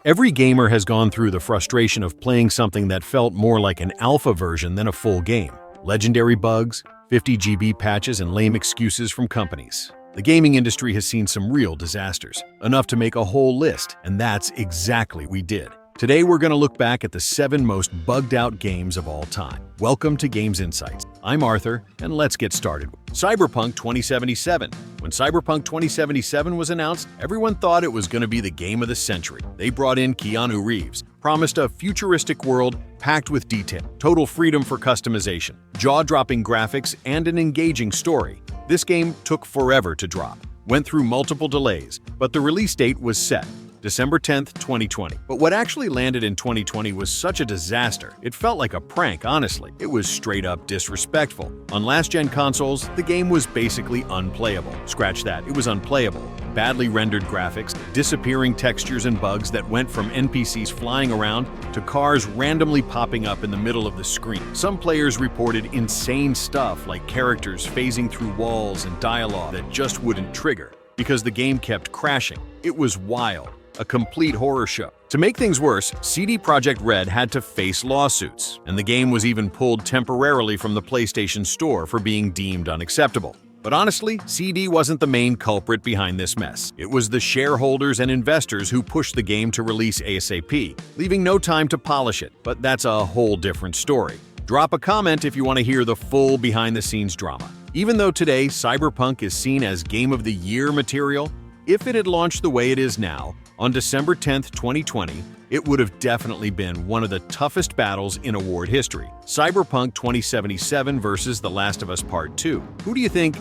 Every gamer has gone through the frustration of playing something that felt more like an alpha version than a full game. Legendary bugs, 50 GB patches, and lame excuses from companies. The gaming industry has seen some real disasters, enough to make a whole list, and that's exactly what we did. Today we're going to look back at the 7 most bugged out games of all time. Welcome to Games Insights. I'm Arthur, and let's get started. Cyberpunk 2077. When Cyberpunk 2077 was announced, everyone thought it was going to be the game of the century. They brought in Keanu Reeves, promised a futuristic world packed with detail, total freedom for customization, jaw-dropping graphics, and an engaging story. This game took forever to drop, went through multiple delays, but the release date was set. December 10th, 2020. But what actually landed in 2020 was such a disaster. It felt like a prank, honestly. It was straight up disrespectful. On last-gen consoles, the game was basically unplayable. Scratch that, it was unplayable. Badly rendered graphics, disappearing textures and bugs that went from NPCs flying around to cars randomly popping up in the middle of the screen. Some players reported insane stuff like characters phasing through walls and dialogue that just wouldn't trigger because the game kept crashing. It was wild. A complete horror show. To make things worse, CD Projekt Red had to face lawsuits, and the game was even pulled temporarily from the PlayStation Store for being deemed unacceptable. But honestly, CD wasn't the main culprit behind this mess. It was the shareholders and investors who pushed the game to release ASAP, leaving no time to polish it. But that's a whole different story. Drop a comment if you want to hear the full behind-the-scenes drama. Even though today Cyberpunk is seen as Game of the Year material, if it had launched the way it is now, on December 10th, 2020, it would have definitely been one of the toughest battles in award history. Cyberpunk 2077 versus The Last of Us Part 2. Who do you think?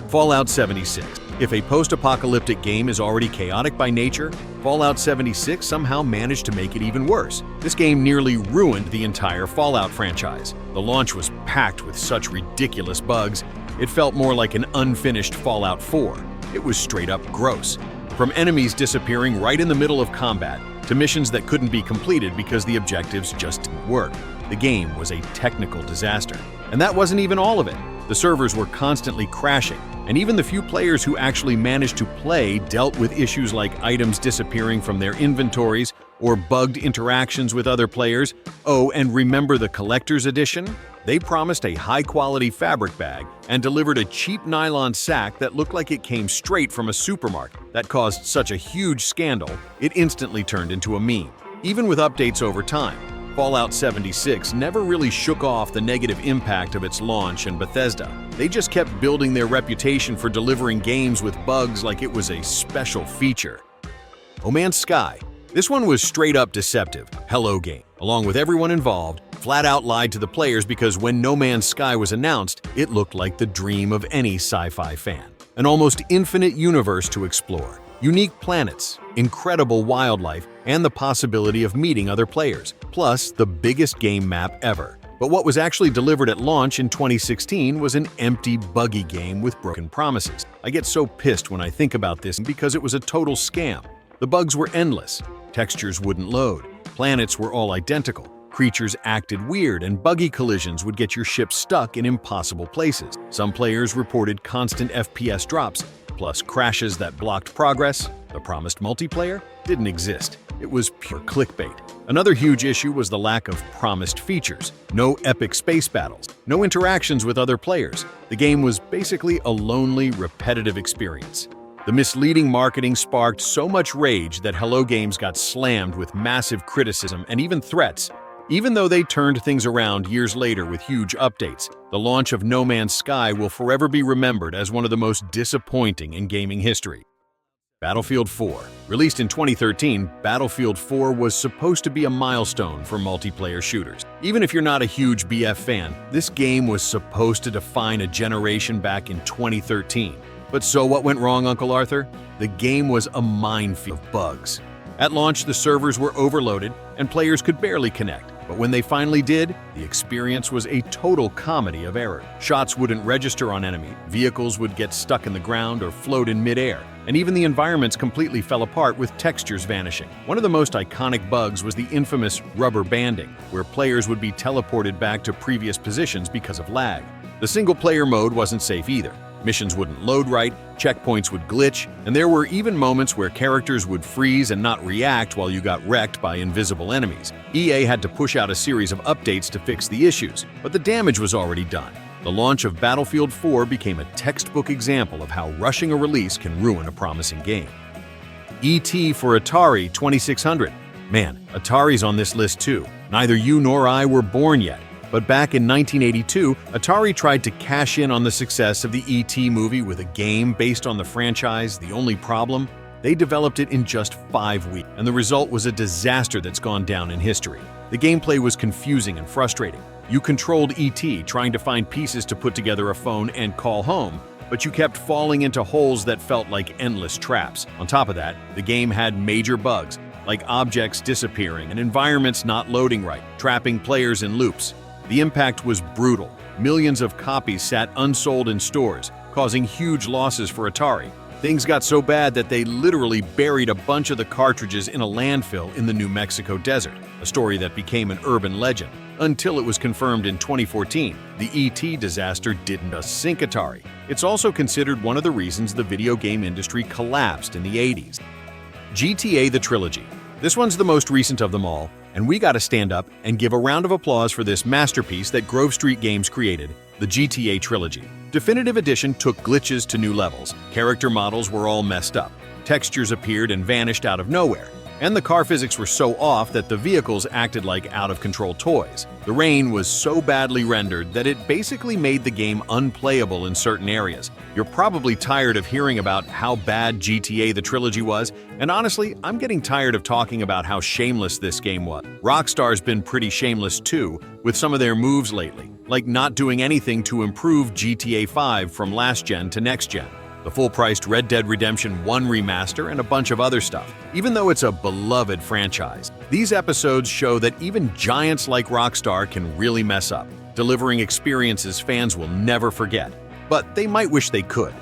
Fallout 76. If a post-apocalyptic game is already chaotic by nature, Fallout 76 somehow managed to make it even worse. This game nearly ruined the entire Fallout franchise. The launch was packed with such ridiculous bugs, it felt more like an unfinished Fallout 4. It was straight up gross. From enemies disappearing right in the middle of combat, to missions that couldn't be completed because the objectives just didn't work. The game was a technical disaster. And that wasn't even all of it. The servers were constantly crashing, and even the few players who actually managed to play dealt with issues like items disappearing from their inventories or bugged interactions with other players. Oh, and remember the collector's edition? They promised a high-quality fabric bag and delivered a cheap nylon sack that looked like it came straight from a supermarket. That caused such a huge scandal, it instantly turned into a meme. Even with updates over time, Fallout 76 never really shook off the negative impact of its launch and Bethesda. They just kept building their reputation for delivering games with bugs like it was a special feature. No Man's Sky. This one was straight up deceptive. Hello Game, along with everyone involved, flat out lied to the players because when No Man's Sky was announced, it looked like the dream of any sci-fi fan. An almost infinite universe to explore, unique planets, incredible wildlife, and the possibility of meeting other players, plus the biggest game map ever. But what was actually delivered at launch in 2016 was an empty, buggy game with broken promises. I get so pissed when I think about this because it was a total scam. The bugs were endless, textures wouldn't load, planets were all identical, creatures acted weird, and buggy collisions would get your ship stuck in impossible places. Some players reported constant FPS drops, plus crashes that blocked progress. The promised multiplayer didn't exist. It was pure clickbait. Another huge issue was the lack of promised features. No epic space battles, no interactions with other players. The game was basically a lonely, repetitive experience. The misleading marketing sparked so much rage that Hello Games got slammed with massive criticism and even threats. Even though they turned things around years later with huge updates, the launch of No Man's Sky will forever be remembered as one of the most disappointing in gaming history. Battlefield 4. Released in 2013, Battlefield 4 was supposed to be a milestone for multiplayer shooters. Even if you're not a huge BF fan, this game was supposed to define a generation back in 2013. But so what went wrong, Uncle Arthur? The game was a minefield of bugs. At launch, the servers were overloaded and players could barely connect. But when they finally did, the experience was a total comedy of error. Shots wouldn't register on enemy, vehicles would get stuck in the ground or float in midair, and even the environments completely fell apart with textures vanishing. One of the most iconic bugs was the infamous rubber banding, where players would be teleported back to previous positions because of lag. The single-player mode wasn't safe either. Missions wouldn't load right, checkpoints would glitch, and there were even moments where characters would freeze and not react while you got wrecked by invisible enemies. EA had to push out a series of updates to fix the issues, but the damage was already done. The launch of Battlefield 4 became a textbook example of how rushing a release can ruin a promising game. E.T. for Atari 2600. Man, Atari's on this list too. Neither you nor I were born yet. But back in 1982, Atari tried to cash in on the success of the E.T. movie with a game based on the franchise. The only problem? They developed it in just 5 weeks, and the result was a disaster that's gone down in history. The gameplay was confusing and frustrating. You controlled E.T., trying to find pieces to put together a phone and call home, but you kept falling into holes that felt like endless traps. On top of that, the game had major bugs, like objects disappearing and environments not loading right, trapping players in loops. The impact was brutal. Millions of copies sat unsold in stores, causing huge losses for Atari. Things got so bad that they literally buried a bunch of the cartridges in a landfill in the New Mexico desert, a story that became an urban legend, until it was confirmed in 2014. The E.T. disaster didn't just sink Atari. It's also considered one of the reasons the video game industry collapsed in the 80s. GTA: The Trilogy. This one's the most recent of them all, and we gotta stand up and give a round of applause for this masterpiece that Grove Street Games created, the GTA Trilogy. Definitive Edition took glitches to new levels. Character models were all messed up. Textures appeared and vanished out of nowhere. And the car physics were so off that the vehicles acted like out-of-control toys. The rain was so badly rendered that it basically made the game unplayable in certain areas. You're probably tired of hearing about how bad GTA: The Trilogy was, and honestly, I'm getting tired of talking about how shameless this game was. Rockstar's been pretty shameless too, with some of their moves lately, like not doing anything to improve GTA 5 from last gen to next gen. The full-priced Red Dead Redemption 1 remaster, and a bunch of other stuff. Even though it's a beloved franchise, these episodes show that even giants like Rockstar can really mess up, delivering experiences fans will never forget. But they might wish they could.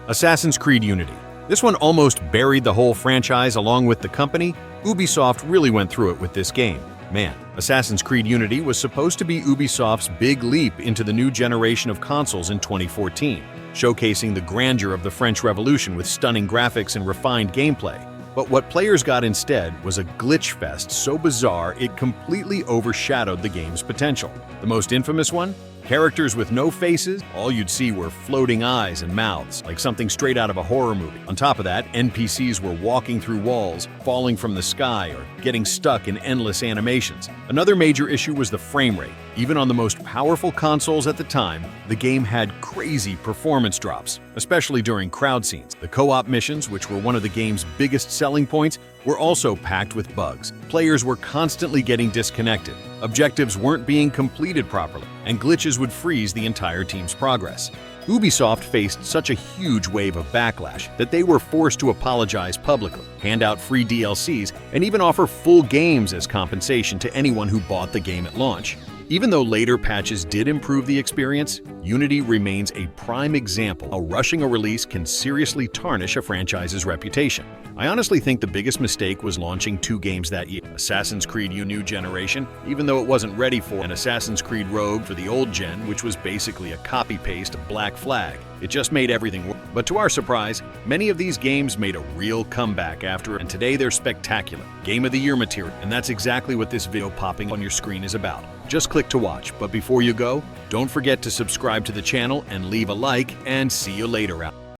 Assassin's Creed Unity. This one almost buried the whole franchise along with the company. Ubisoft really went through it with this game. Man, Assassin's Creed Unity was supposed to be Ubisoft's big leap into the new generation of consoles in 2014. Showcasing the grandeur of the French Revolution with stunning graphics and refined gameplay. But what players got instead was a glitch fest so bizarre it completely overshadowed the game's potential. The most infamous one? Characters with no faces, all you'd see were floating eyes and mouths, like something straight out of a horror movie. On top of that, NPCs were walking through walls, falling from the sky, or getting stuck in endless animations. Another major issue was the frame rate. Even on the most powerful consoles at the time, the game had crazy performance drops, especially during crowd scenes. The co-op missions, which were one of the game's biggest selling points, were also packed with bugs. Players were constantly getting disconnected, objectives weren't being completed properly, and glitches would freeze the entire team's progress. Ubisoft faced such a huge wave of backlash that they were forced to apologize publicly, hand out free DLCs, and even offer full games as compensation to anyone who bought the game at launch. Even though later patches did improve the experience, Unity remains a prime example of how rushing a release can seriously tarnish a franchise's reputation. I honestly think the biggest mistake was launching 2 games that year. Assassin's Creed New Generation, even though it wasn't ready for, and Assassin's Creed Rogue for the old gen, which was basically a copy-paste of Black Flag. It just made everything work. But to our surprise, many of these games made a real comeback after, and today they're spectacular. Game of the Year material, and that's exactly what this video popping on your screen is about. Just click to watch, but before you go, don't forget to subscribe to the channel and leave a like, and see you later out.